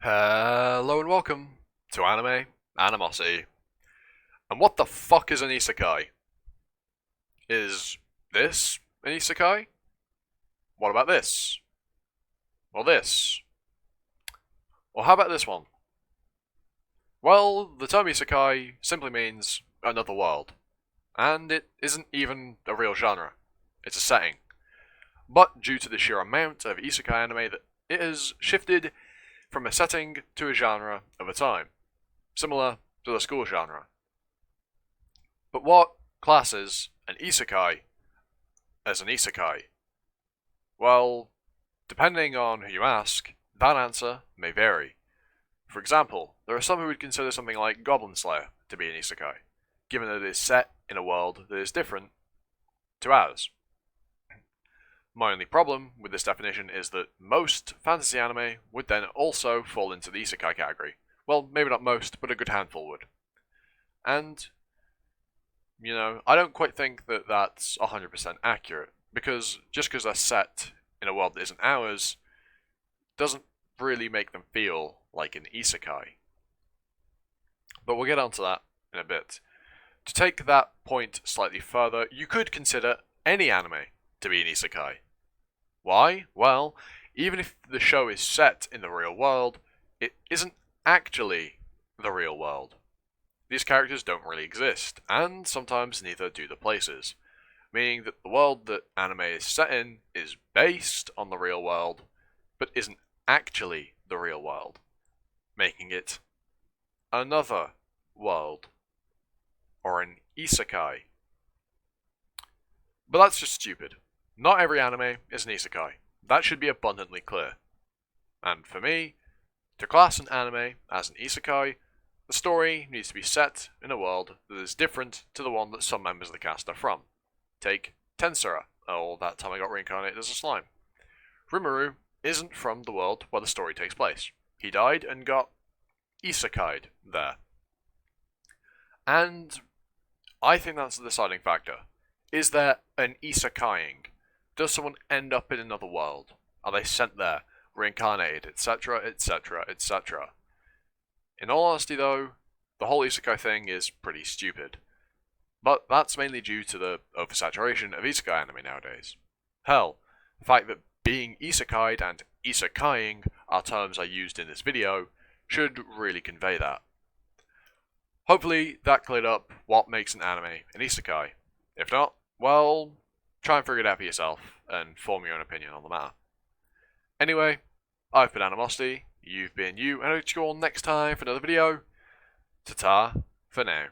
Hello and welcome to Anime Animosity. And what the fuck is an isekai? Is this an isekai? What about this? Or this? Or how about this one? Well, the term isekai simply means another world. And it isn't even a real genre. It's a setting. But due to the sheer amount of isekai anime that it has shifted from a setting to a genre over time, similar to the school genre. But what classes an isekai as an isekai? Well, depending on who you ask, that answer may vary. For example, there are some who would consider something like Goblin Slayer to be an isekai, given that it is set in a world that is different to ours. My only problem with this definition is that most fantasy anime would then also fall into the isekai category. Well, maybe not most, but a good handful would. And, I don't quite think that that's 100% accurate, because just because they're set in a world that isn't ours doesn't really make them feel like an isekai. But we'll get onto that in a bit. To take that point slightly further, you could consider any anime to be an isekai. Why? Well, even if the show is set in the real world, it isn't actually the real world. These characters don't really exist, and sometimes neither do the places, meaning that the world that anime is set in is based on the real world, but isn't actually the real world, making it another world, or an isekai. But that's just stupid. Not every anime is an isekai. That should be abundantly clear. And for me, to class an anime as an isekai, the story needs to be set in a world that is different to the one that some members of the cast are from. Take Tensura, or That Time I Got Reincarnated as a Slime. Rimuru isn't from the world where the story takes place. He died and got isekai'd there. And I think that's the deciding factor. Is there an isekaiing? Does someone end up in another world? Are they sent there, reincarnated, etc., etc., etc.? In all honesty though, the whole isekai thing is pretty stupid. But that's mainly due to the oversaturation of isekai anime nowadays. Hell, the fact that being isekai'd and isekaiing are terms I used in this video should really convey that. Hopefully that cleared up what makes an anime an isekai. If not, well, try and figure it out for yourself and form your own opinion on the matter. Anyway, I've been Animosity, you've been you, and I'll catch you all next time for another video. Ta-ta for now.